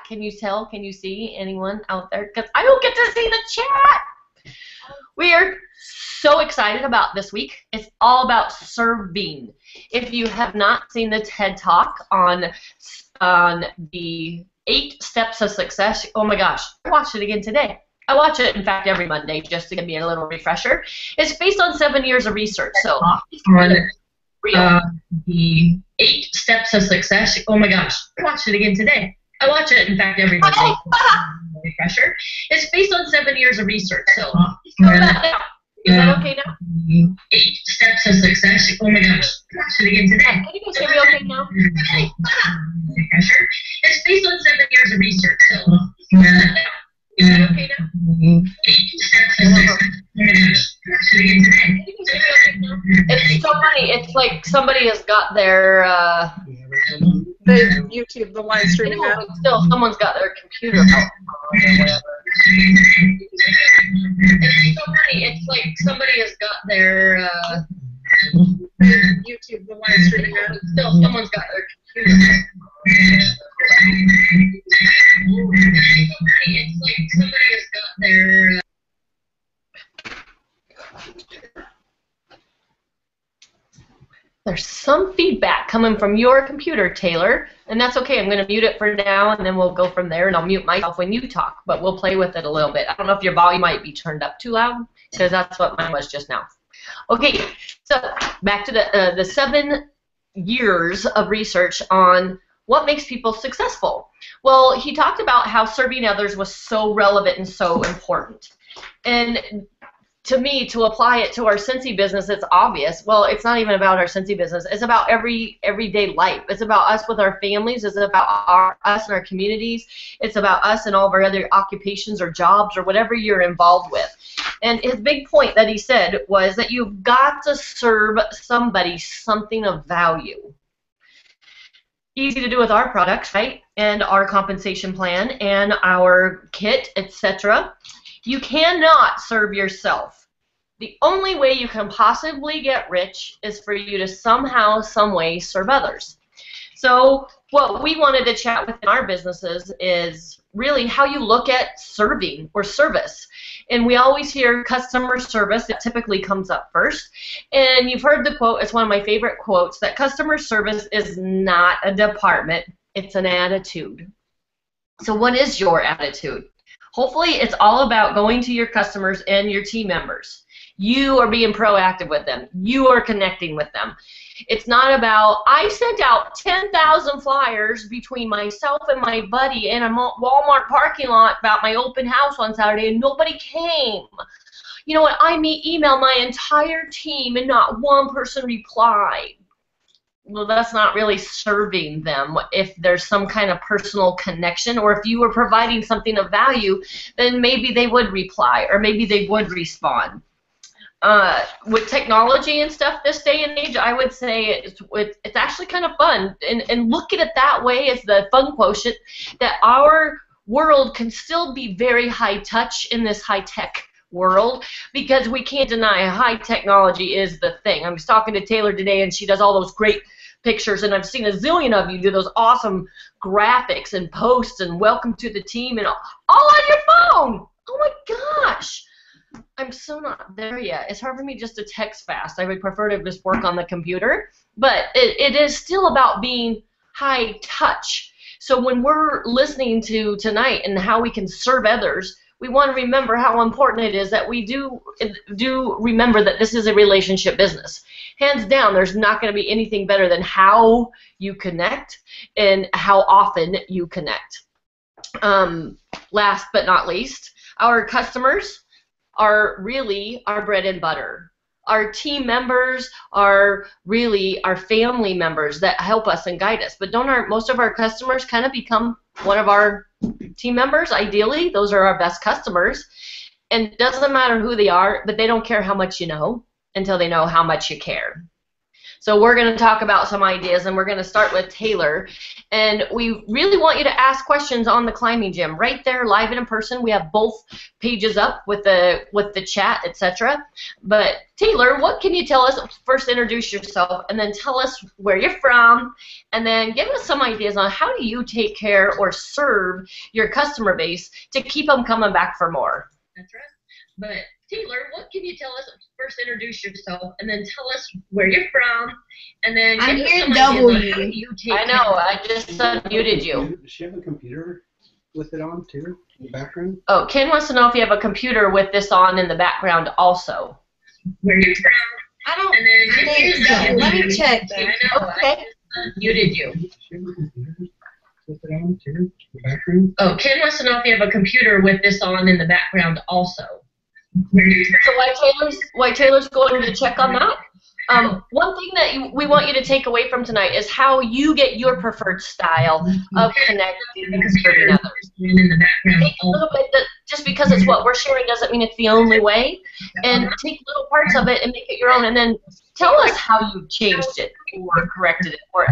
Can you tell? Can you see anyone out there? Because I don't get to see the chat. We are so excited about this week. It's all about serving. If you have not seen the TED Talk on the 8 steps of success, oh my gosh, I watched it again today. I watch it, in fact, every Monday just to give me a little refresher. It's based on 7 years of research, so it's real. The 8 steps of success, oh my gosh, I watched it again today. I watch it, in fact, every Monday. Refresher. It's based on 7 years of research, so come back now. Is that okay now? 8 steps of success. Oh my gosh. Watch it again today. Can you guys hear me okay now? Refresher. It's based on 7 years of research, so come back now. Is that okay now? 8 steps of success. Oh my gosh. Watch it again today. Can you guys hear me okay now? It's so funny. It's like somebody has got their the YouTube, the live streaming app. Still, someone's got their computer out or whatever. It's so funny. It's like somebody has got their YouTube, the live streaming app. Still, someone's got their computer out. It's like somebody has got their There's some feedback coming from your computer, Taylor, and that's okay. I'm going to mute it for now, and then we'll go from there, and I'll mute myself when you talk, but we'll play with it a little bit. I don't know if your volume might be turned up too loud, because that's what mine was just now. Okay, so back to the 7 years of research on what makes people successful. Well, he talked about how serving others was so relevant and so important. And to me, to apply it to our Scentsy business, it's obvious. Well, it's not even about our Scentsy business. It's about everyday life. It's about us with our families. It's about us and our communities. It's about us and all of our other occupations or jobs or whatever you're involved with. And his big point that he said was that you've got to serve somebody something of value. Easy to do with our products, right? And our compensation plan and our kit, etc. You cannot serve yourself. The only way you can possibly get rich is for you to somehow, some way serve others. So what we wanted to chat with in our businesses is really how you look at serving or service. And we always hear customer service. It typically comes up first. And you've heard the quote, it's one of my favorite quotes, that customer service is not a department, it's an attitude. So what is your attitude? Hopefully it's all about going to your customers and your team members. You are being proactive with them. You are connecting with them. It's not about, I sent out 10,000 flyers between myself and my buddy in a Walmart parking lot about my open house on Saturday and nobody came. You know what, I emailed my entire team and not one person replied. Well, that's not really serving them. If there's some kind of personal connection, or if you were providing something of value, then maybe they would reply, or maybe they would respond. With technology and stuff this day and age, I would say it's actually kind of fun. And look at it that way as the fun quotient, that our world can still be very high touch in this high tech world, because we can't deny high technology is the thing. I was talking to Taylor today, and she does all those great pictures, and I've seen a zillion of you do those awesome graphics and posts and welcome to the team and all on your phone. Oh my gosh, I'm so not there yet. It's hard for me just to text fast. I would prefer to just work on the computer, but it is still about being high touch. So when we're listening to tonight and how we can serve others, we want to remember how important it is that we do remember that this is a relationship business. Hands down, there's not going to be anything better than how you connect and how often you connect. Last but not least, our customers are really our bread and butter. Our team members are really our family members that help us and guide us. But don't most of our customers kind of become one of our team members? Ideally, those are our best customers. And it doesn't matter who they are, but they don't care how much you know until they know how much you care. So we're going to talk about some ideas, and we're going to start with Taylor. And we really want you to ask questions on the climbing gym right there, live and in person. We have both pages up with the chat, etc. But Taylor, what can you tell us? First, introduce yourself, and then tell us where you're from, and then give us some ideas on how do you take care or serve your customer base to keep them coming back for more. That's right. But Taylor, what can you tell us? First, introduce yourself, and then tell us where you're from, and then I'm give us here some in ideas on how W. you take I know. I just unmuted you. Does she have a computer with it on too in the background? Oh, Ken wants to know if you have a computer with this on in the background also. Where you're from. I don't think so. Let me check. I know. Okay. I just unmuted you. Does she have a computer with it on too in the background? Oh, Ken wants to know if you have a computer with this on in the background also. So while Taylor's going to check on that, one thing that we want you to take away from tonight is how you get your preferred style of connecting and serving others. Take a little bit, just because it's what we're sharing doesn't mean it's the only way, and take little parts of it and make it your own, and then tell us how you changed it or corrected it or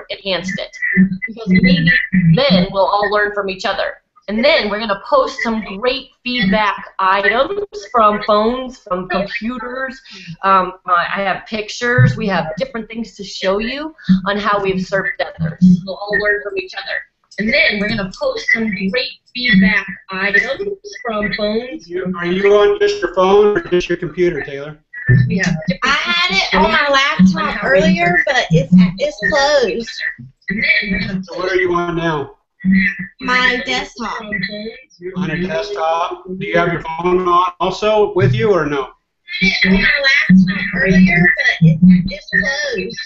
enhanced it. Because maybe then we'll all learn from each other. And then we're going to post some great feedback items from phones, from computers. I have pictures. We have different things to show you on how we've served others. We'll all learn from each other. And then we're going to post some great feedback items from phones. Are you on just your phone or just your computer, Taylor? We have I had it on my laptop earlier, but it's closed. So what are you on now? My desktop. On a desktop? Do you have your phone on also with you or no? On my laptop earlier, but it's closed.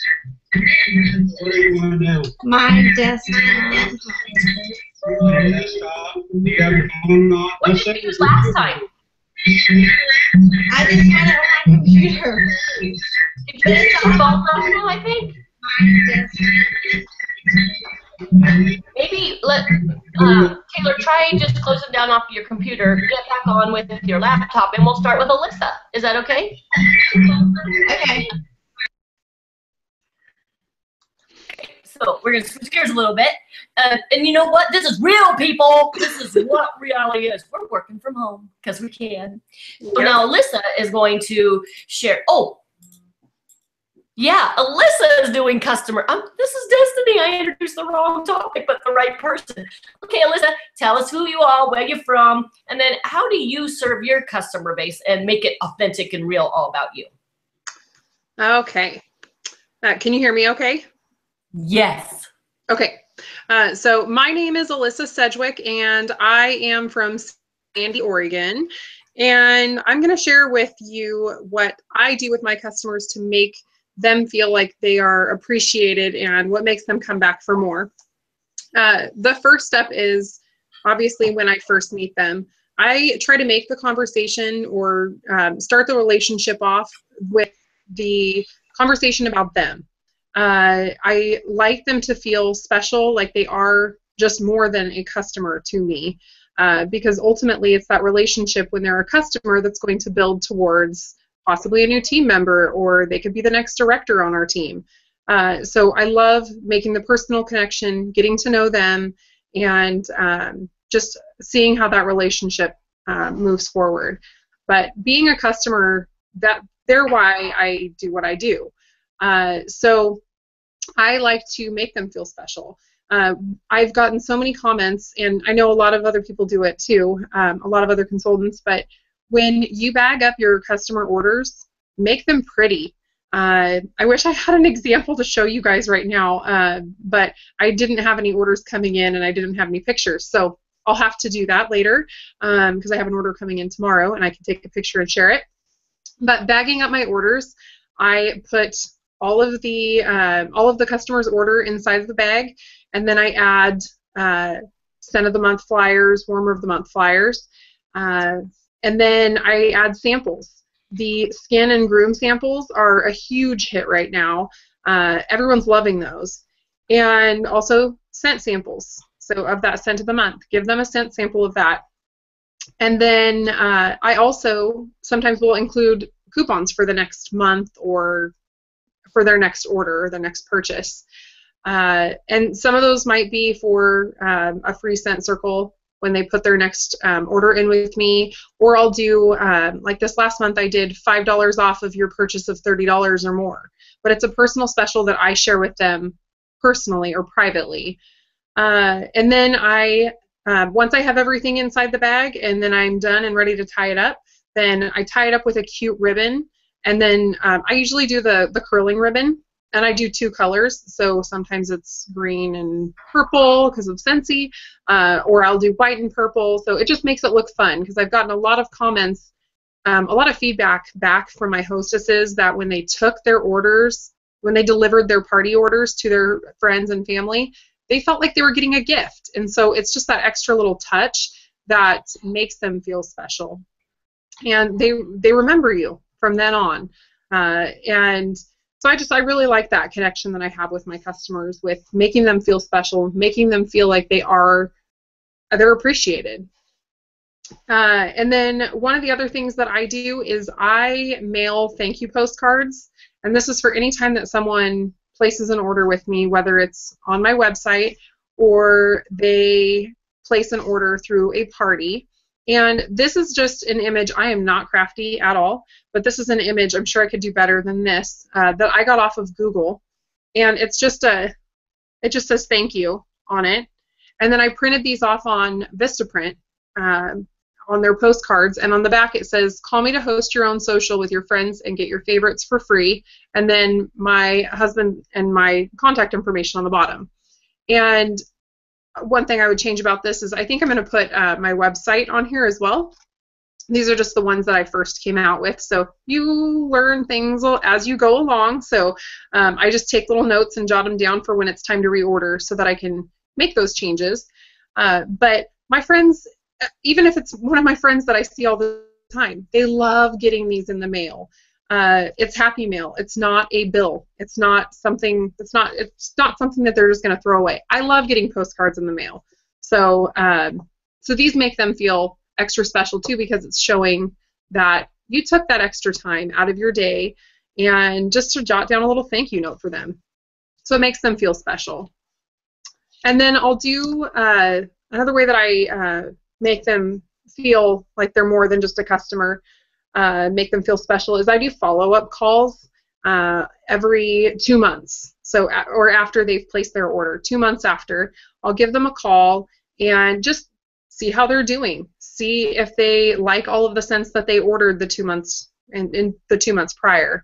What are you on now? My desktop. On a desktop? Do you have your phone on What also? did you use last time? I just had it on my computer. Did you use your phone last time, I think? My desktop. Maybe let Taylor try just closing down off your computer, get back on with your laptop, and we'll start with Alyssa. Is that okay? Okay. So we're going to switch gears a little bit. And you know what? This is real, people. This is what reality is. We're working from home because we can. So now Alyssa is going to share. Oh, yeah, Alyssa is doing customer. This is destiny. I introduced the wrong topic, but the right person. Okay, Alyssa, tell us who you are, where you're from, and then how do you serve your customer base and make it authentic and real all about you? Okay. Can you hear me okay? Yes. Okay. So my name is Alyssa Sedgwick, and I am from Sandy, Oregon. And I'm going to share with you what I do with my customers to make them feel like they are appreciated and what makes them come back for more. The first step is obviously when I first meet them, I try to make the conversation or start the relationship off with the conversation about them. I like them to feel special, like they are just more than a customer to me, because ultimately it's that relationship when they're a customer that's going to build towards possibly a new team member, or they could be the next director on our team. So I love making the personal connection, getting to know them, and just seeing how that relationship moves forward. But being a customer, they're why I do what I do. So I like to make them feel special. I've gotten so many comments, and I know a lot of other people do it too, a lot of other consultants, but when you bag up your customer orders, make them pretty. I wish I had an example to show you guys right now, but I didn't have any orders coming in and I didn't have any pictures. So I'll have to do that later because I have an order coming in tomorrow and I can take a picture and share it. But bagging up my orders, I put all of the customer's order inside of the bag, and then I add Scent of the Month flyers, Warmer of the Month flyers, and then I add samples. The Skin and Groom samples are a huge hit right now. Everyone's loving those. And also scent samples. So of that Scent of the Month, give them a scent sample of that. And then I also sometimes will include coupons for the next month or for their next order or their next purchase. And some of those might be for a free scent circle when they put their next order in with me, or I'll do, like this last month I did $5 off of your purchase of $30 or more. But it's a personal special that I share with them personally or privately. And then once I have everything inside the bag and then I'm done and ready to tie it up, then I tie it up with a cute ribbon. And then I usually do the curling ribbon. And I do 2 colors, so sometimes it's green and purple because of Scentsy, or I'll do white and purple, so it just makes it look fun because I've gotten a lot of comments, a lot of feedback back from my hostesses that when they took their orders, when they delivered their party orders to their friends and family, they felt like they were getting a gift, and so it's just that extra little touch that makes them feel special. And they remember you from then on, and so I really like that connection that I have with my customers, with making them feel special, making them feel like they're appreciated. And then one of the other things that I do is I mail thank you postcards, and this is for any time that someone places an order with me, whether it's on my website or they place an order through a party. And this is just an image. I am not crafty at all, but this is an image. I'm sure I could do better than this that I got off of Google, and it just says thank you on it. And then I printed these off on Vistaprint on their postcards, and on the back it says, "Call me to host your own social with your friends and get your favorites for free." And then my husband and my contact information on the bottom. And one thing I would change about this is I think I'm going to put my website on here as well. These are just the ones that I first came out with, so you learn things as you go along. So I just take little notes and jot them down for when it's time to reorder so that I can make those changes. But my friends, even if it's one of my friends that I see all the time, they love getting these in the mail. It's happy mail. It's not a bill. It's not something that they're just going to throw away. I love getting postcards in the mail. So so these make them feel extra special too, because it's showing that you took that extra time out of your day and just to jot down a little thank you note for them. So it makes them feel special. And then I'll do another way that I make them feel like they're more than just a customer, make them feel special, is I do follow-up calls every 2 months. So, or after they've placed their order, 2 months after, I'll give them a call and just see how they're doing. See if they like all of the scents that they ordered the 2 months in the 2 months prior,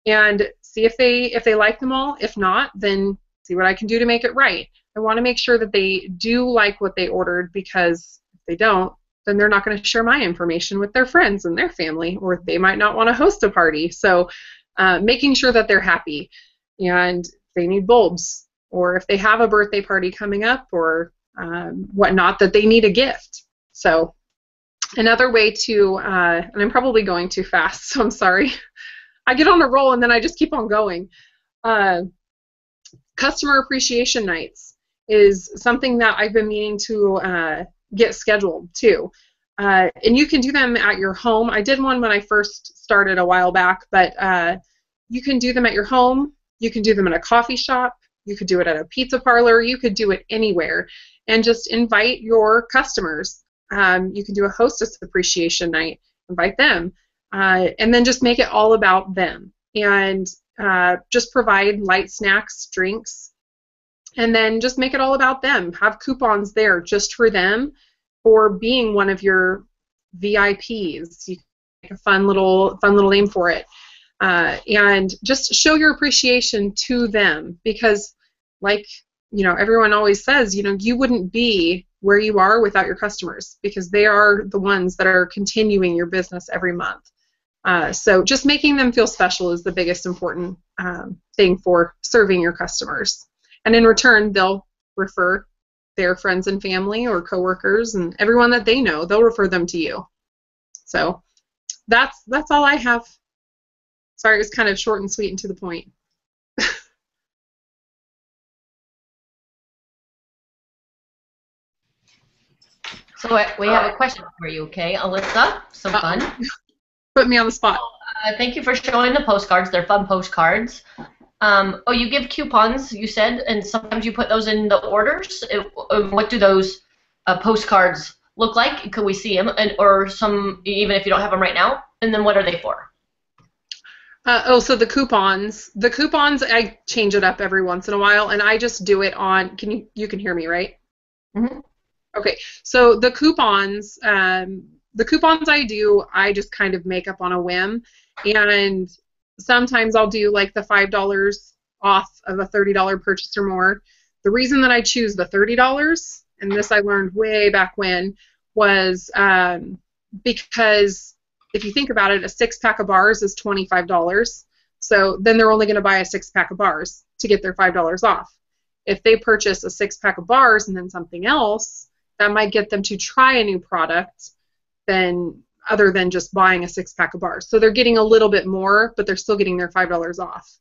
and see if they like them all. If not, then see what I can do to make it right. I want to make sure that they do like what they ordered, because if they don't, then they're not going to share my information with their friends and their family, or they might not want to host a party. So making sure that they're happy, and if they need bulbs, or if they have a birthday party coming up, or whatnot, that they need a gift. So another way to, and I'm probably going too fast, so I'm sorry. I get on a roll and then I just keep on going. Customer appreciation nights is something that I've been meaning to get scheduled too. And you can do them at your home. I did one when I first started a while back, but you can do them at your home. You can do them at a coffee shop. You could do it at a pizza parlor. You could do it anywhere, and just invite your customers. You can do a hostess appreciation night, invite them, and then just make it all about them, and just provide light snacks, drinks, and then just make it all about them. Have coupons there just for them for being one of your VIPs. You can make a fun little name for it. And just show your appreciation to them, because, like, you know, everyone always says, you know, you wouldn't be where you are without your customers, because they are the ones that are continuing your business every month. So just making them feel special is the biggest important thing for serving your customers. And in return, they'll refer their friends and family or coworkers and everyone that they know. They'll refer them to you. So that's all I have. Sorry, it was kind of short and sweet and to the point. So we have a question for you, okay, Alyssa? So fun. Put me on the spot. Thank you for showing the postcards. They're fun postcards. Oh, you give coupons, you said, and sometimes you put those in the orders. What do those postcards look like? Could we see them, or some, even if you don't have them right now? And then what are they for? So the coupons. The coupons, I change it up every once in a while, and I just do it on. You can hear me, right? Mm-hmm. Okay. So the coupons I just kind of make up on a whim, and sometimes I'll do like the $5 off of a $30 purchase or more. The reason that I choose the $30, and this I learned way back when, was because if you think about it, a 6-pack of bars is $25. So then they're only going to buy a 6-pack of bars to get their $5 off. If they purchase a 6-pack of bars and then something else, that might get them to try a new product other than just buying a 6-pack of bars. So they're getting a little bit more, but they're still getting their $5 off.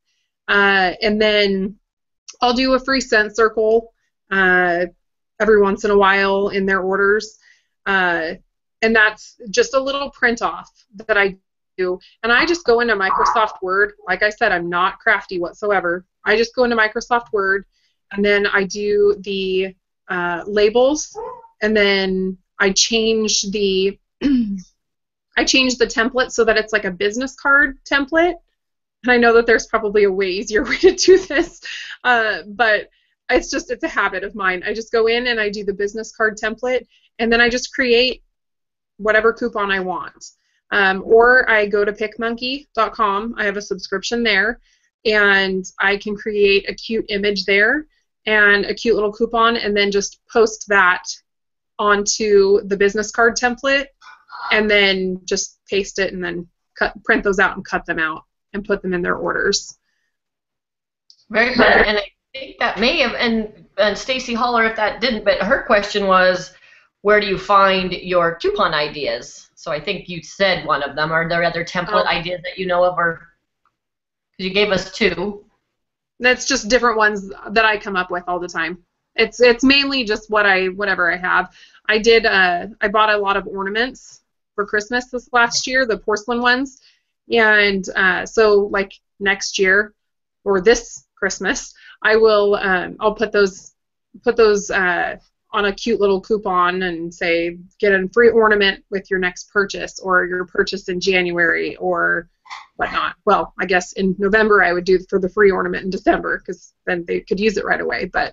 And then I'll do a free cent circle every once in a while in their orders. And that's just a little print off that I do. And I just go into Microsoft Word. Like I said, I'm not crafty whatsoever. I just go into Microsoft Word, and then I do the labels, and then I change the template so that it's like a business card template. And I know that there's probably a way easier way to do this, but it's a habit of mine. I just go in and I do the business card template, and then I just create whatever coupon I want. Or I go to PicMonkey.com. I have a subscription there, and I can create a cute image there and a cute little coupon, and then just post that onto the business card template, and then just paste it, and then print those out and cut them out and put them in their orders. Very good. And I think that may have, and Stacy Holler, if that didn't, but her question was, where do you find your coupon ideas? So I think you said one of them. Are there other template ideas that you know of, or because you gave us 2? That's just different ones that I come up with all the time. It's mainly just whatever I have. I bought a lot of ornaments for Christmas this last year, the porcelain ones, and so like next year or this Christmas, I'll put those on a cute little coupon and say, get a free ornament with your next purchase, or your purchase in January, or whatnot. Well, I guess in November I would do for the free ornament in December, because then they could use it right away. But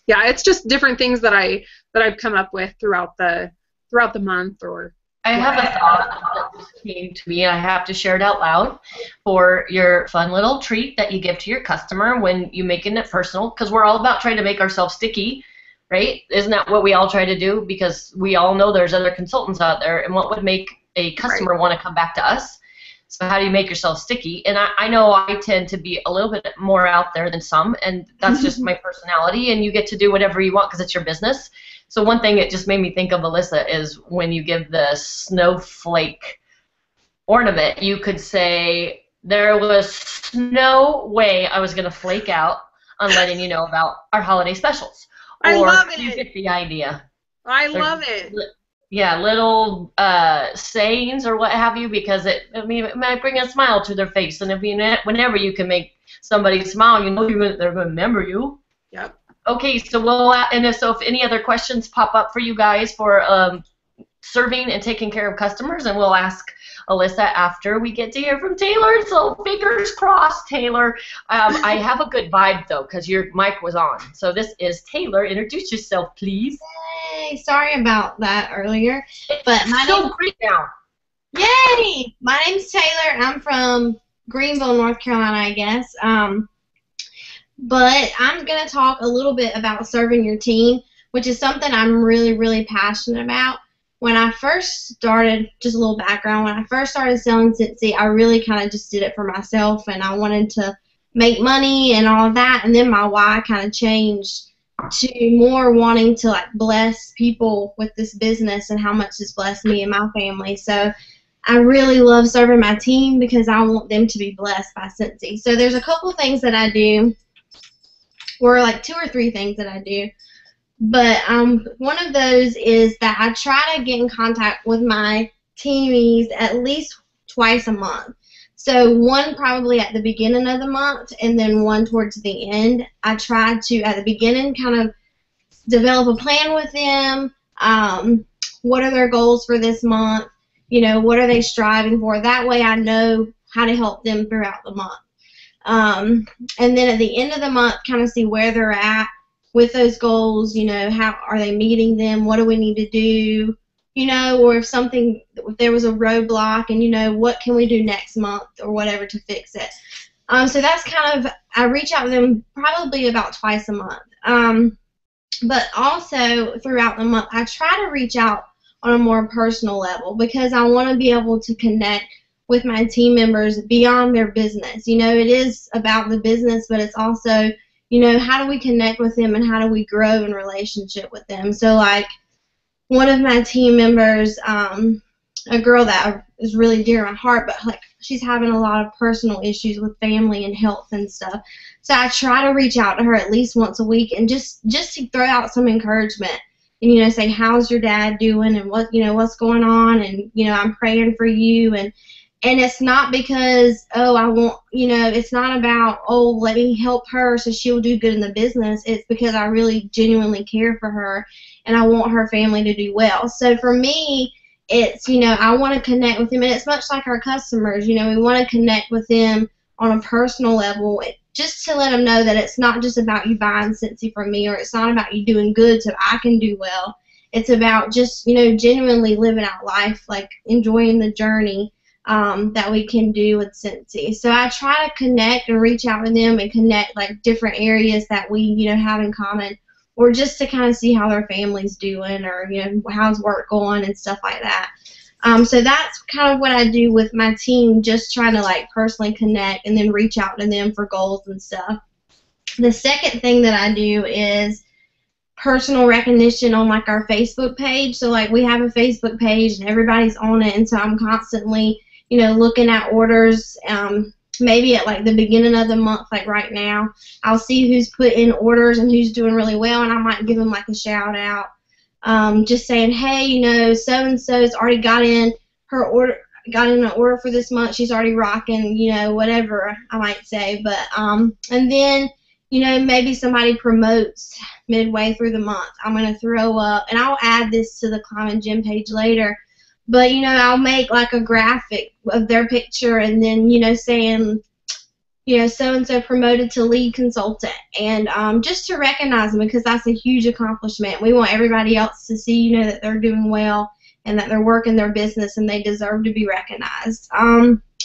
yeah, it's just different things that I've come up with throughout the month. Or I have a thought that just came to me. I have to share it out loud for your fun little treat that you give to your customer when you're making it personal, because we're all about trying to make ourselves sticky. Right? Isn't that what we all try to do? Because we all know there's other consultants out there, and what would make a customer want to come back to us? So how do you make yourself sticky? And I know I tend to be a little bit more out there than some, and that's just my personality, and you get to do whatever you want because it's your business. So one thing it just made me think of, Alyssa, is when you give the snowflake ornament, you could say, there was no way I was going to flake out on letting you know about our holiday specials. I love it. You get the idea. I love it. Yeah, little sayings or what have you, because it might bring a smile to their face, and whenever you can make somebody smile, you know they're going to remember you. Yep. Okay, so so if any other questions pop up for you guys for serving and taking care of customers, and we'll ask Alyssa after we get to hear from Taylor. So fingers crossed, Taylor. I have a good vibe though, because your mic was on. So this is Taylor. Introduce yourself, please. Yay! Sorry about that earlier, but my so great now. Yay! My name's Taylor. I'm from Greenville, North Carolina, I guess. But I'm gonna talk a little bit about serving your team, which is something I'm really, really passionate about. When I first started, just a little background, when I first started selling Scentsy, I really kind of just did it for myself, and I wanted to make money and all of that, and then my why kind of changed to more wanting to like bless people with this business and how much it's blessed me and my family. So I really love serving my team because I want them to be blessed by Scentsy. So there's a couple things that I do, or like 2 or 3 things that I do. But one of those is that I try to get in contact with my teamies at least twice a month. So one probably at the beginning of the month, and then one towards the end. I try to, at the beginning, kind of develop a plan with them. What are their goals for this month? You know, what are they striving for? That way I know how to help them throughout the month. And then at the end of the month, kind of see where they're at with those goals. You know, how are they meeting them? What do we need to do? You know, or if there was a roadblock, and, you know, what can we do next month or whatever to fix it. So that's kind of, I reach out to them probably about twice a month. But also throughout the month, I try to reach out on a more personal level, because I want to be able to connect with my team members beyond their business. You know, it is about the business, but it's also, you know, how do we connect with them and how do we grow in relationship with them. So, like, one of my team members, a girl that is really dear to my heart, but, like, she's having a lot of personal issues with family and health and stuff. So I try to reach out to her at least once a week and just to throw out some encouragement. And, you know, say, how's your dad doing, and what, you know, what's going on, and, you know, I'm praying for you. And it's not because, oh, I want, you know, it's not about, oh, let me help her so she'll do good in the business. It's because I really genuinely care for her, and I want her family to do well. So for me, it's, you know, I want to connect with them, and it's much like our customers. You know, we want to connect with them on a personal level, just to let them know that it's not just about you buying Scentsy from me, or it's not about you doing good so I can do well. It's about just, you know, genuinely living out life, like enjoying the journey that we can do with Scentsy. So I try to connect and reach out to them and connect, like, different areas that we, you know, have in common, or just to kind of see how their family's doing, or, you know, how's work going and stuff like that. So that's kind of what I do with my team, just trying to, like, personally connect and then reach out to them for goals and stuff. The second thing that I do is personal recognition on, like, our Facebook page. So, like, we have a Facebook page and everybody's on it, and so I'm constantly, you know, looking at orders. Maybe at, like, the beginning of the month, like right now, I'll see who's put in orders and who's doing really well, and I might give them, like, a shout out. Just saying, hey, you know, so-and-so's already got in an order for this month. She's already rocking, you know, whatever I might say. But, and then, you know, maybe somebody promotes midway through the month. I'm going to throw up, and I'll add this to the Climb and Gym page later, but, you know, I'll make, like, a graphic of their picture, and then, you know, saying, you know, so-and-so promoted to lead consultant, and just to recognize them, because that's a huge accomplishment. We want everybody else to see, you know, that they're doing well and that they're working their business and they deserve to be recognized.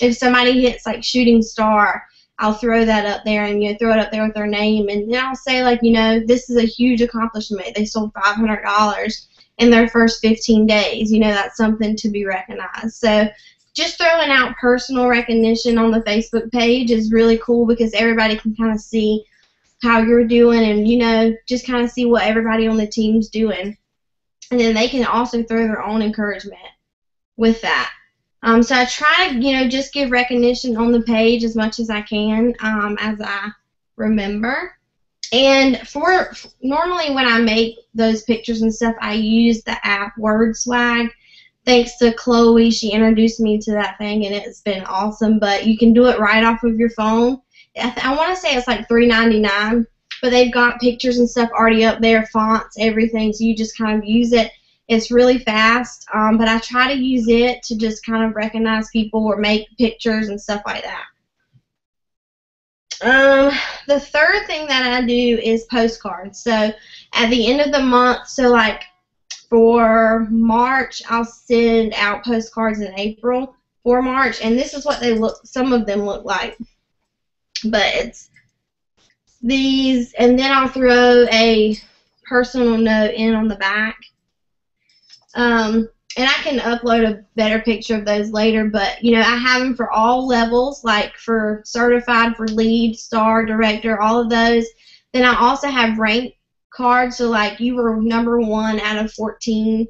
If somebody hits, like, shooting star, I'll throw that up there, and, you know, throw it up there with their name, and then I'll say, like, you know, this is a huge accomplishment. They sold $500 in their first 15 days. You know, that's something to be recognized. So just throwing out personal recognition on the Facebook page is really cool, because everybody can kind of see how you're doing, and, you know, just kind of see what everybody on the team's doing. And then they can also throw their own encouragement with that. So I try to, you know, just give recognition on the page as much as I can, as I remember. And normally when I make those pictures and stuff, I use the app WordSwag. Thanks to Chloe, she introduced me to that thing, and it's been awesome. But you can do it right off of your phone. I want to say it's like $3.99, but they've got pictures and stuff already up there, fonts, everything, so you just kind of use it. It's really fast, but I try to use it to just kind of recognize people or make pictures and stuff like that. The third thing that I do is postcards. So at the end of the month, so like for March, I'll send out postcards in April for March, and this is what they look, some of them look like. But it's these, and then I'll throw a personal note in on the back. And I can upload a better picture of those later, but, you know, I have them for all levels, like for certified, for lead, star, director, all of those. Then I also have rank cards, so like you were #1 out of 14,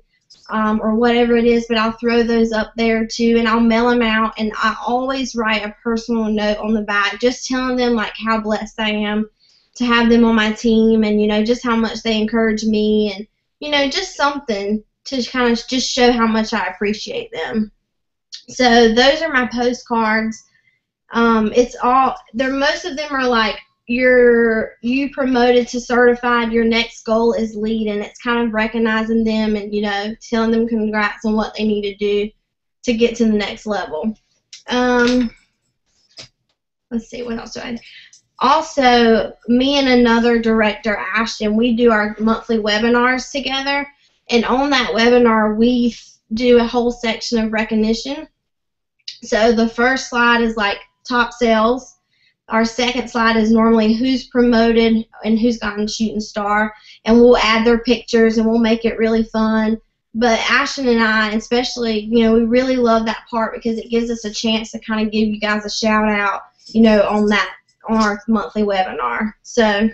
or whatever it is, but I'll throw those up there too, and I'll mail them out, and I always write a personal note on the back, just telling them like how blessed I am to have them on my team, and, you know, just how much they encourage me, and, you know, just something to kind of just show how much I appreciate them. So those are my postcards. It's all most of them are like you promoted to certified, your next goal is lead, and it's kind of recognizing them and, you know, telling them congrats on what they need to do to get to the next level. Let's see, what else do I do? Also, me and another director, Ashton, we do our monthly webinars together, and on that webinar we do a whole section of recognition. So the first slide is like top sales. Our second slide is normally who's promoted and who's gotten shooting star, and we'll add their pictures and we'll make it really fun. But Ashton and I, especially, you know, we really love that part because it gives us a chance to kind of give you guys a shout out, you know, on our monthly webinar. So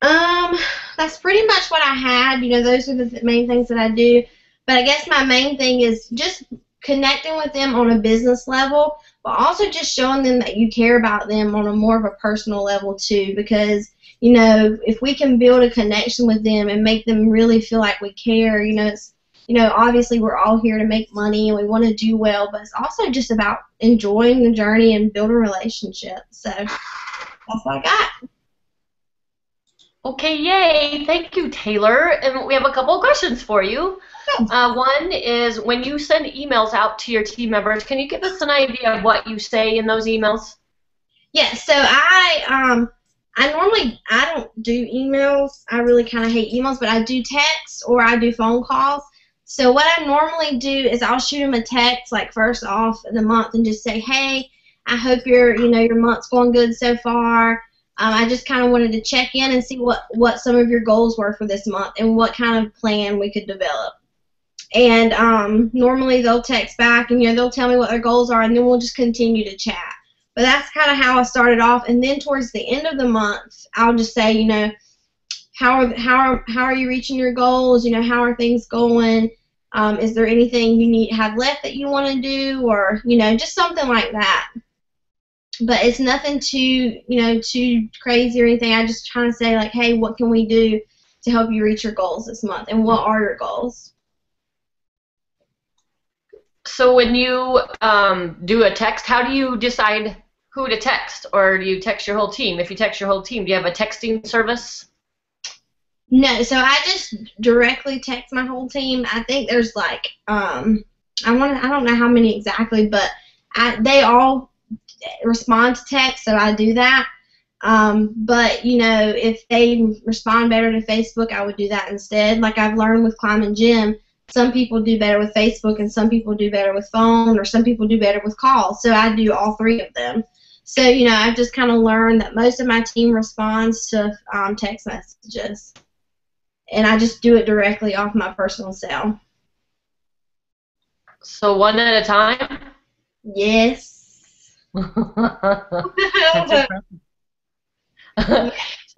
that's pretty much what I had. You know, those are the main things that I do. But I guess my main thing is just connecting with them on a business level, but also just showing them that you care about them on a more of a personal level too, because, you know, if we can build a connection with them and make them really feel like we care, you know, it's, you know, obviously we're all here to make money and we want to do well, but it's also just about enjoying the journey and building relationships. So that's what I got. Okay, yay. Thank you, Taylor. And we have a couple of questions for you. One is, when you send emails out to your team members, can you give us an idea of what you say in those emails? Yeah, so I don't do emails. I really kind of hate emails, but I do text or I do phone calls. So what I normally do is I'll shoot them a text, like first off of the month, and just say, hey, I hope your month's going good so far. I just kind of wanted to check in and see what some of your goals were for this month and what kind of plan we could develop. And normally they'll text back and, you know, they'll tell me what their goals are, and then we'll just continue to chat. But that's kind of how I started off. And then towards the end of the month, I'll just say, you know, how are you reaching your goals? You know, how are things going? Is there anything you have left that you want to do, or, you know, just something like that. But it's nothing too crazy or anything. I just try to say, like, hey, what can we do to help you reach your goals this month, and what are your goals? So when you do a text, how do you decide who to text, or do you text your whole team? If you text your whole team, do you have a texting service? No, so I just directly text my whole team. I think there's like I don't know how many exactly, but they all respond to text, so I do that. But, you know, if they respond better to Facebook, I would do that instead. Like I've learned with Climb and Gym, some people do better with Facebook and some people do better with phone, or some people do better with calls. So I do all three of them. So, you know, I've just kind of learned that most of my team responds to text messages. And I just do it directly off my personal cell. So one at a time? Yes.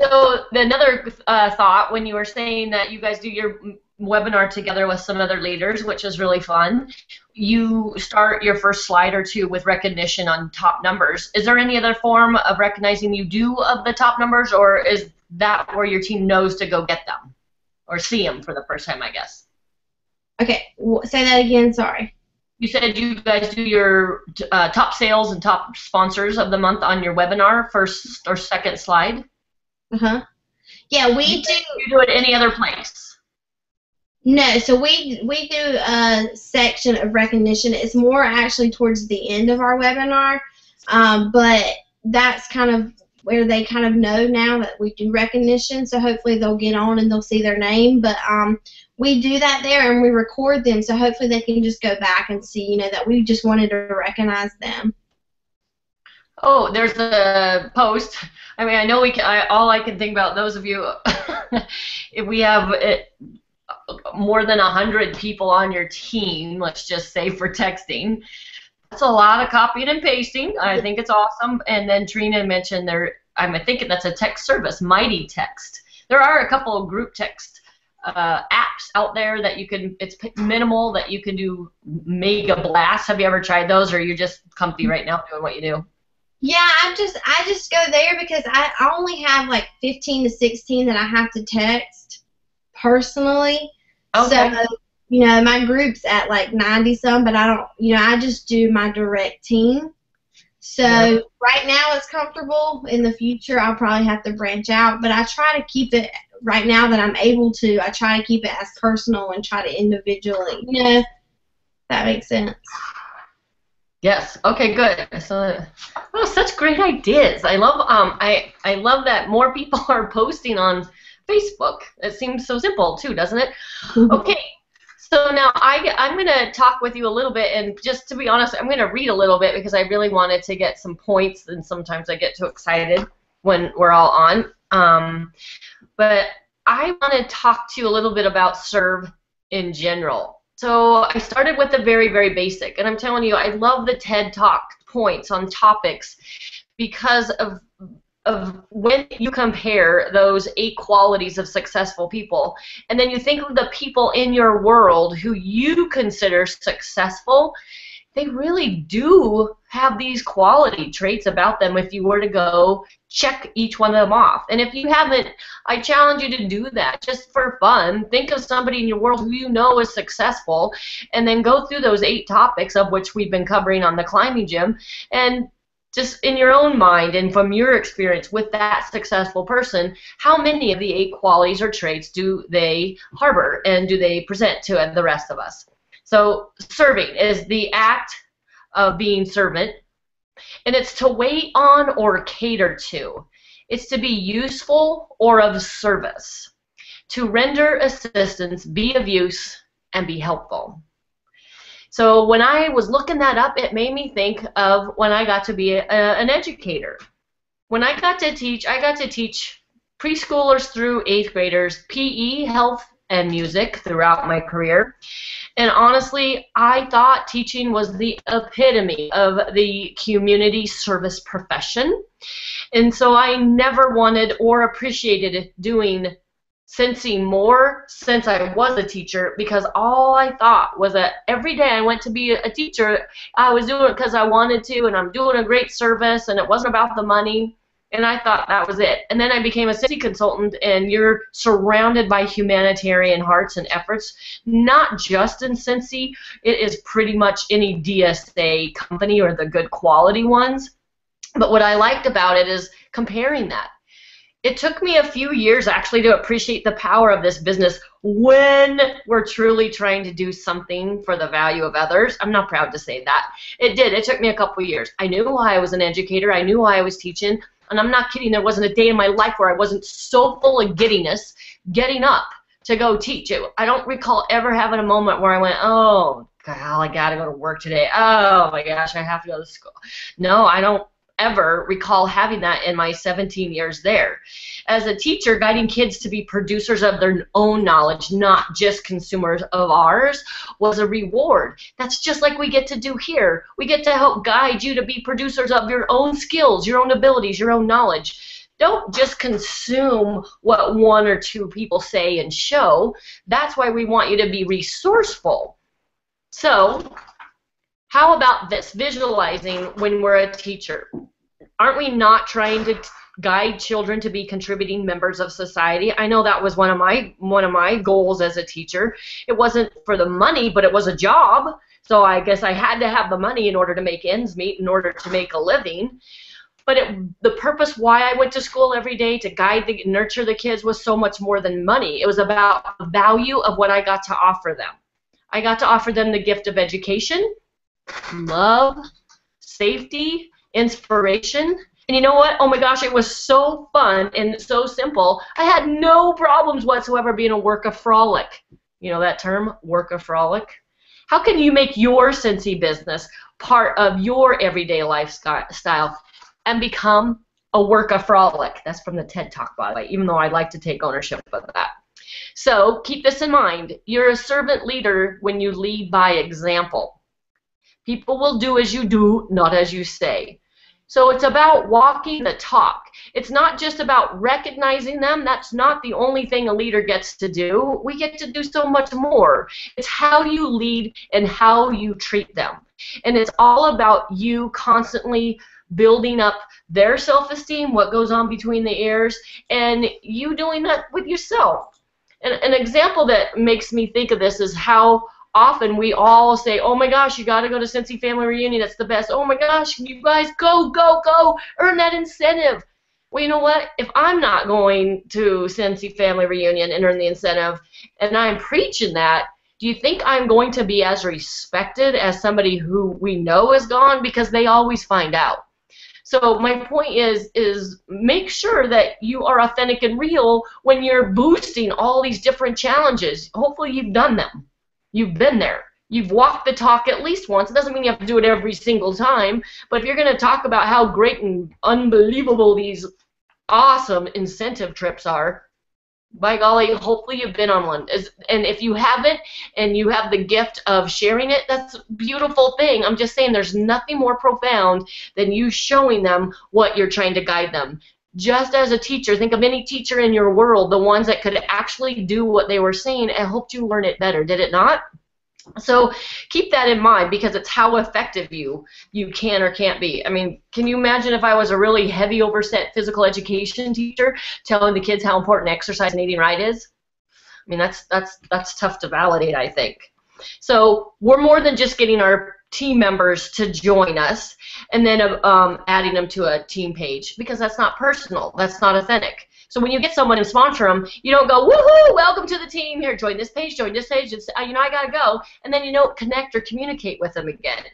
So another thought, when you were saying that you guys do your webinar together with some other leaders, which is really fun, you start your first slide or two with recognition on top numbers. Is there any other form of recognizing you do of the top numbers, or is that where your team knows to go get them or see them for the first time, I guess? Okay, say that again, sorry. You said you guys do your top sales and top sponsors of the month on your webinar, first or second slide. Uh-huh. Yeah, we do. You do it any other place? No, so we do a section of recognition. It's more actually towards the end of our webinar, but that's kind of where they kind of know now that we do recognition, so hopefully they'll get on and they'll see their name. But we do that there and we record them, so hopefully they can just go back and see, you know, that we just wanted to recognize them. Oh, there's a post. I mean, I know we can. All I can think about, those of you, if we have more than 100 people on your team, let's just say, for texting, that's a lot of copying and pasting. I think it's awesome. And then Trina mentioned I'm thinking that's a text service, Mighty Text. There are a couple of group text apps out there that you can, it's minimal, that you can do mega blasts. Have you ever tried those, or are you just comfy right now doing what you do? Yeah, I just go there because I only have like 15 to 16 that I have to text personally. Okay. So, you know, my group's at like 90 some, but I don't, you know, I just do my direct team. So right now it's comfortable. In the future, I'll probably have to branch out, but I try to keep it, right now that I'm able to, I try to keep it as personal and try to individually, that makes sense. Yes. Okay. Good. So, such great ideas. I love I love that more people are posting on Facebook. It seems so simple too, doesn't it? Okay. So now I'm going to talk with you a little bit, and just to be honest, I'm going to read a little bit because I really wanted to get some points, and sometimes I get too excited when we're all on. But I want to talk to you a little bit about serve in general. So I started with the very, very basic, and I'm telling you, I love the TED Talk points on topics because of when you compare those 8 qualities of successful people, and then you think of the people in your world who you consider successful, they really do have these quality traits about them if you were to go check each one of them off. And if you haven't, I challenge you to do that just for fun. Think of somebody in your world who you know is successful, and then go through those 8 topics of which we've been covering on the Climbing Gym, and just in your own mind and from your experience with that successful person, how many of the 8 qualities or traits do they harbor and do they present to the rest of us? So serving is the act of being servant, and it's to wait on or cater to. It's to be useful or of service, to render assistance, be of use, and be helpful. So when I was looking that up, it made me think of when I got to be an educator. When I got to teach preschoolers through 8th graders PE, health, and music throughout my career. And honestly, I thought teaching was the epitome of the community service profession. And so I never wanted or appreciated doing Cincy more since I was a teacher, because all I thought was that every day I went to be a teacher, I was doing it because I wanted to, and I'm doing a great service, and it wasn't about the money, and I thought that was it. And then I became a Cincy consultant, and you're surrounded by humanitarian hearts and efforts, not just in Cincy. It is pretty much any DSA company or the good quality ones. But what I liked about it is comparing that. It took me a few years actually to appreciate the power of this business when we're truly trying to do something for the value of others. I'm not proud to say that. It did. It took me a couple of years. I knew why I was an educator. I knew why I was teaching. And I'm not kidding. There wasn't a day in my life where I wasn't so full of giddiness getting up to go teach. I don't recall ever having a moment where I went, oh, God, I got to go to work today. Oh, my gosh, I have to go to school. No, I don't ever recall having that in my 17 years there. As a teacher, guiding kids to be producers of their own knowledge, not just consumers of ours, was a reward. That's just like we get to do here. We get to help guide you to be producers of your own skills, your own abilities, your own knowledge. Don't just consume what 1 or 2 people say and show. That's why we want you to be resourceful. So, how about this, visualizing when we're a teacher? Aren't we not trying to guide children to be contributing members of society? I know that was one of my goals as a teacher. It wasn't for the money, but it was a job. So I guess I had to have the money in order to make ends meet, in order to make a living. But the purpose why I went to school every day to guide, nurture the kids was so much more than money. It was about the value of what I got to offer them. I got to offer them the gift of education, love, safety, inspiration. And you know what? Oh my gosh, it was so fun and so simple. I had no problems whatsoever being a workaholic. You know that term, workaholic? How can you make your Cincy business part of your everyday lifestyle and become a workaholic? That's from the TED Talk, by the way, even though I like to take ownership of that. So keep this in mind. You're a servant leader when you lead by example. People will do as you do, not as you say. So it's about walking the talk. It's not just about recognizing them. That's not the only thing a leader gets to do. We get to do so much more. It's how you lead and how you treat them. And it's all about you constantly building up their self-esteem, what goes on between the ears, and you doing that with yourself. And an example that makes me think of this is how often we all say, oh my gosh, you got to go to Cincy Family Reunion. That's the best. Oh my gosh, you guys go, go, go. Earn that incentive. Well, you know what? If I'm not going to Cincy Family Reunion and earn the incentive, and I'm preaching that, do you think I'm going to be as respected as somebody who we know is gone? Because they always find out. So my point is make sure that you are authentic and real when you're boosting all these different challenges. Hopefully you've done them. You've been there. You've walked the talk at least once. It doesn't mean you have to do it every single time, but if you're going to talk about how great and unbelievable these awesome incentive trips are, by golly, hopefully you've been on one. And if you haven't and you have the gift of sharing it, that's a beautiful thing. I'm just saying there's nothing more profound than you showing them what you're trying to guide them. Just as a teacher, think of any teacher in your world, the ones that could actually do what they were saying and helped you learn it better. Did it not? So keep that in mind, because it's how effective you can or can't be. I mean, can you imagine if I was a really heavy overset physical education teacher telling the kids how important exercise and eating right is? I mean, that's tough to validate, I think. So we're more than just getting our team members to join us and then adding them to a team page, because that's not personal. That's not authentic. So when you get someone and sponsor them, you don't go, woohoo, welcome to the team, here, join this page, it's, you know, I got to go, and then you don't connect or communicate with them again.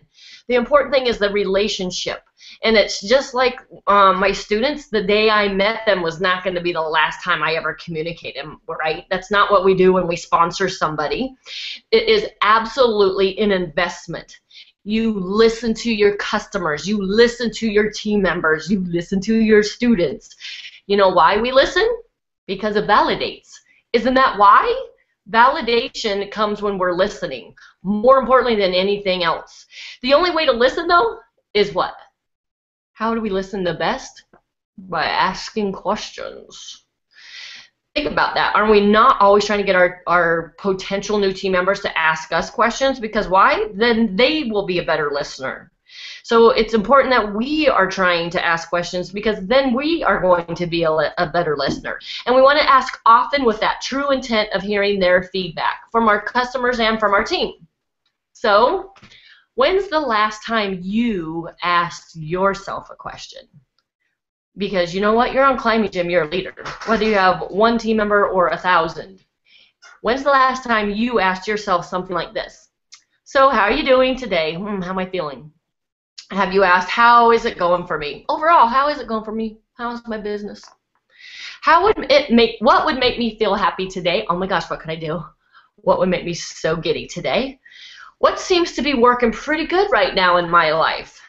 The important thing is the relationship, and it's just like my students, the day I met them was not going to be the last time I ever communicated, right? That's not what we do when we sponsor somebody. It is absolutely an investment. You listen to your customers, you listen to your team members, you listen to your students. You know why we listen? Because it validates. Isn't that why? Validation comes when we're listening, more importantly than anything else. The only way to listen, though, is what? How do we listen the best? By asking questions. Think about that. Are we not always trying to get our potential new team members to ask us questions? Because why? Then they will be a better listener. So it's important that we are trying to ask questions, because then we are going to be a better listener. And we want to ask often with that true intent of hearing their feedback from our customers and from our team. So when's the last time you asked yourself a question? Because you know what? You're on Climbing Gym, you're a leader. Whether you have one team member or 1,000. When's the last time you asked yourself something like this? So how are you doing today? How am I feeling? Have you asked, how is it going for me? Overall, how is it going for me? How's my business? What would make me feel happy today? Oh my gosh, what could I do? What would make me so giddy today? What seems to be working pretty good right now in my life?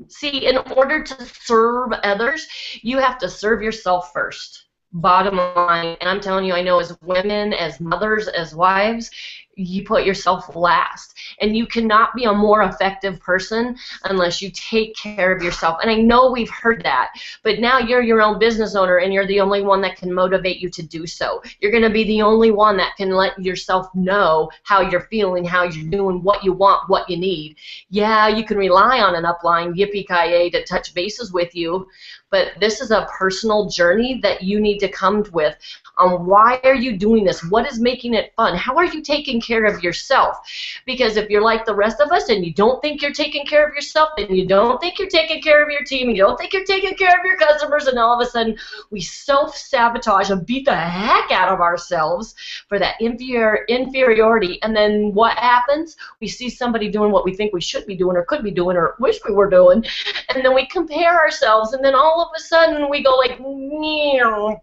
See, in order to serve others, you have to serve yourself first. Bottom line, and I'm telling you, I know as women, as mothers, as wives, you put yourself last. And you cannot be a more effective person unless you take care of yourself. And I know we've heard that, but now you're your own business owner and you're the only one that can motivate you to do so. You're going to be the only one that can let yourself know how you're feeling, how you're doing, what you want, what you need. Yeah, you can rely on an upline, yippee-ki-yay, to touch bases with you, but this is a personal journey that you need to come with on why are you doing this? What is making it fun? How are you taking care of yourself? Because if you're like the rest of us and you don't think you're taking care of yourself, and you don't think you're taking care of your team, and you don't think you're taking care of your customers, and all of a sudden we self-sabotage and beat the heck out of ourselves for that inferiority. And then what happens? We see somebody doing what we think we should be doing or could be doing or wish we were doing, and then we compare ourselves, and then all of a sudden we go like, meow.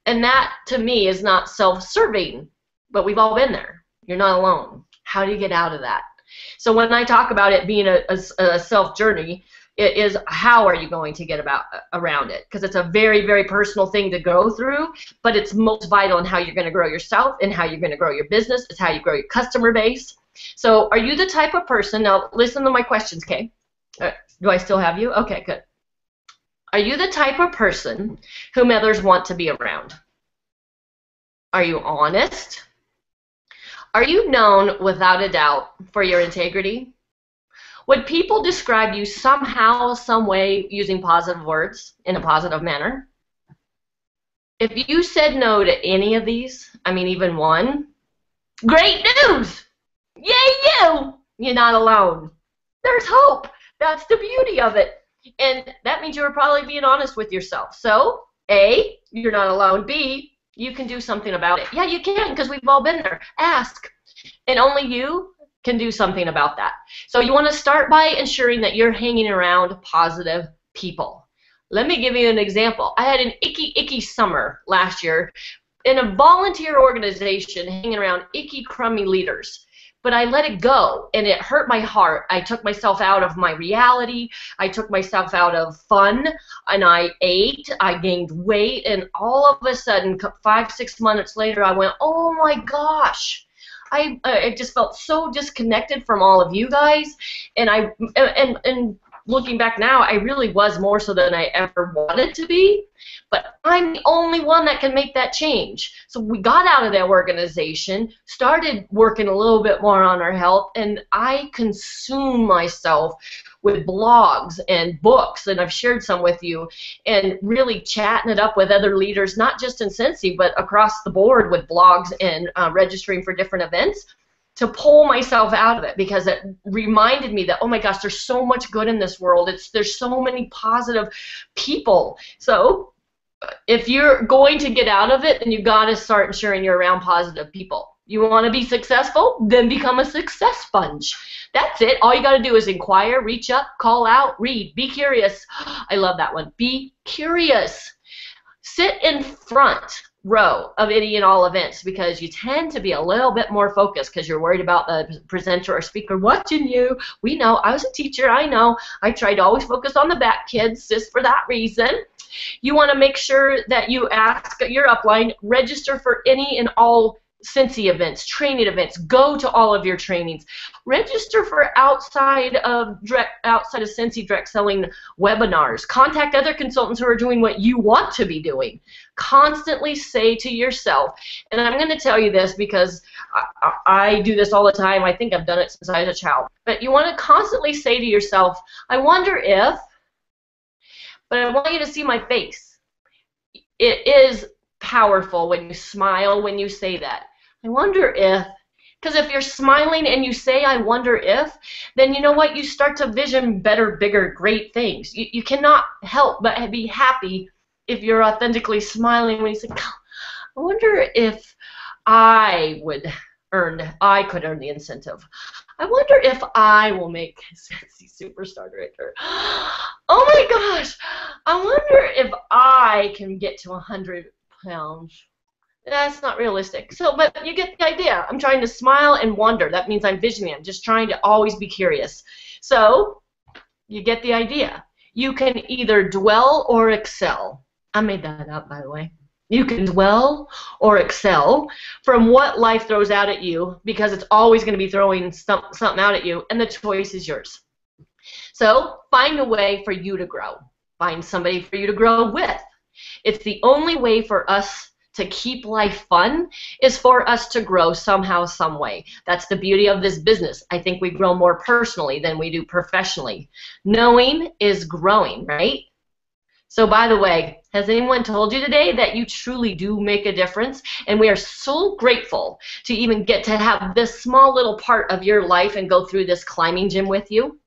And that, to me, is not self-serving, but we've all been there. You're not alone. How do you get out of that? So when I talk about it being a self-journey, it is how are you going to get around it? Because it's a very, very personal thing to go through, but it's most vital in how you're going to grow yourself and how you're going to grow your business. It's how you grow your customer base. So are you the type of person, now listen to my questions, okay? Do I still have you? Okay, good. Are you the type of person whom others want to be around? Are you honest? Are you known without a doubt for your integrity? Would people describe you somehow, some way, using positive words in a positive manner? If you said no to any of these, I mean even one, Great news! Yay you! You're not alone. There's hope. That's the beauty of it. And that means you're probably being honest with yourself. So, A, you're not alone. B, you can do something about it. Yeah, you can, because we've all been there. Ask. And only you can do something about that. So you want to start by ensuring that you're hanging around positive people. Let me give you an example. I had an icky summer last year in a volunteer organization hanging around icky, crummy leaders. But I let it go, and it hurt my heart. I took myself out of my reality. I took myself out of fun, and I ate. I gained weight, and all of a sudden, 5-6 months later, I went, oh my gosh. I just felt so disconnected from all of you guys, and looking back now, I really was more so than I ever wanted to be, but I'm the only one that can make that change. So we got out of that organization, started working a little bit more on our health, and I consume myself with blogs and books, and I've shared some with you, and really chatting it up with other leaders, not just in Cincy, but across the board with blogs and registering for different events, to pull myself out of it, because it reminded me that, oh my gosh, there's so much good in this world. There's so many positive people. So if you're going to get out of it, then you've got to start ensuring you're around positive people. You want to be successful? Then become a success sponge. That's it. All you got to do is inquire, reach up, call out, read, be curious. I love that one. Be curious. Sit in front row of any and all events, because you tend to be a little bit more focused because you're worried about the presenter or speaker watching you. We know. I was a teacher. I know. I tried to always focus on the back kids just for that reason. You want to make sure that you ask your upline, register for any and all Cincy events, training events, go to all of your trainings. Register for outside of Cincy direct selling webinars. Contact other consultants who are doing what you want to be doing. Constantly say to yourself, and I'm going to tell you this because I do this all the time. I think I've done it since I was a child. But you want to constantly say to yourself, I wonder if, but I want you to see my face. It is powerful when you smile when you say that. I wonder if, because if you're smiling and you say, I wonder if, then you know what? You start to vision better, bigger, great things. You cannot help but be happy if you're authentically smiling when you say, I wonder if I could earn the incentive. I wonder if I will make Cincy Superstar Director. Oh my gosh! I wonder if I can get to 100 pounds. That's not realistic. So, but you get the idea. I'm trying to smile and wonder. That means I'm visioning. I'm just trying to always be curious. So, you get the idea. You can either dwell or excel. I made that up, by the way. You can dwell or excel from what life throws out at you, because it's always going to be throwing something out at you, and the choice is yours. So, find a way for you to grow. Find somebody for you to grow with. It's the only way for us to keep life fun is for us to grow somehow, some way. That's the beauty of this business. I think we grow more personally than we do professionally. Knowing is growing, right? So by the way, has anyone told you today that you truly do make a difference? And we are so grateful to even get to have this small little part of your life and go through this climbing gym with you.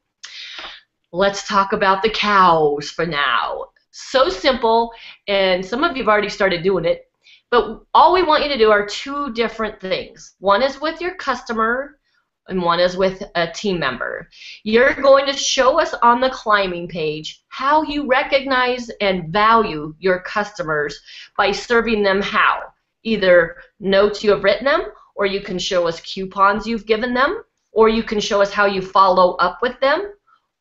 Let's talk about the cows for now. So simple, and some of you have already started doing it. But all we want you to do are two different things. One is with your customer, and one is with a team member. You're going to show us on the climbing page how you recognize and value your customers by serving them how. Either notes you have written them, or you can show us coupons you've given them, or you can show us how you follow up with them,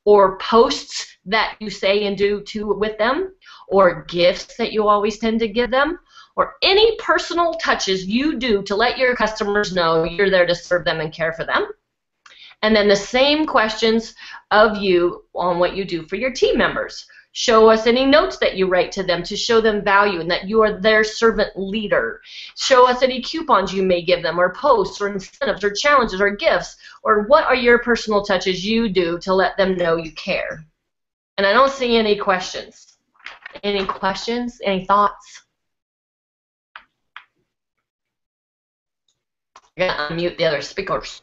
or posts that you say and do with them, or gifts that you always tend to give them, or any personal touches you do to let your customers know you're there to serve them and care for them. And then the same questions of you on what you do for your team members. Show us any notes that you write to them to show them value and that you are their servant leader. Show us any coupons you may give them, or posts, or incentives, or challenges, or gifts, or what are your personal touches you do to let them know you care. And I don't see any questions. Any questions? Any thoughts? You're gonna unmute the other speakers.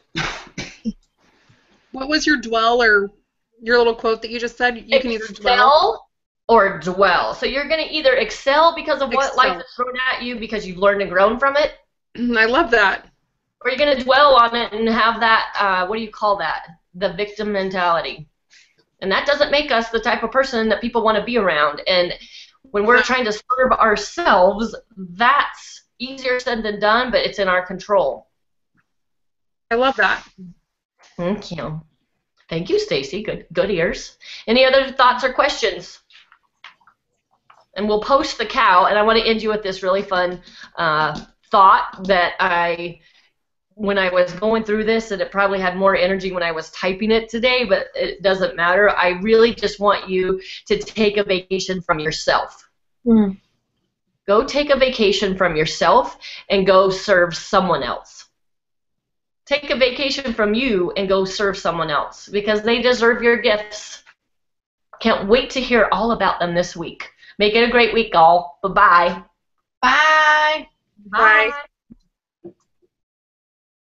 What was your dwell or your little quote that you just said? You can either dwell. Excel or dwell. So you're going to either excel because of what Excel. life has thrown at you because you've learned and grown from it, I love that. or you're going to dwell on it and have that, what do you call that? The victim mentality. And that doesn't make us the type of person that people want to be around. And when we're trying to serve ourselves, that's easier said than done, but it's in our control. I love that. Thank you. Thank you, Stacy. Good ears. Any other thoughts or questions? And we'll post the cow, and I want to end you with this really fun thought that when I was going through this, and it probably had more energy when I was typing it today, but it doesn't matter. I really just want you to take a vacation from yourself. Mm. Go take a vacation from yourself and go serve someone else. Take a vacation from you and go serve someone else because they deserve your gifts. Can't wait to hear all about them this week. Make it a great week, all. Bye-bye. Bye. Bye.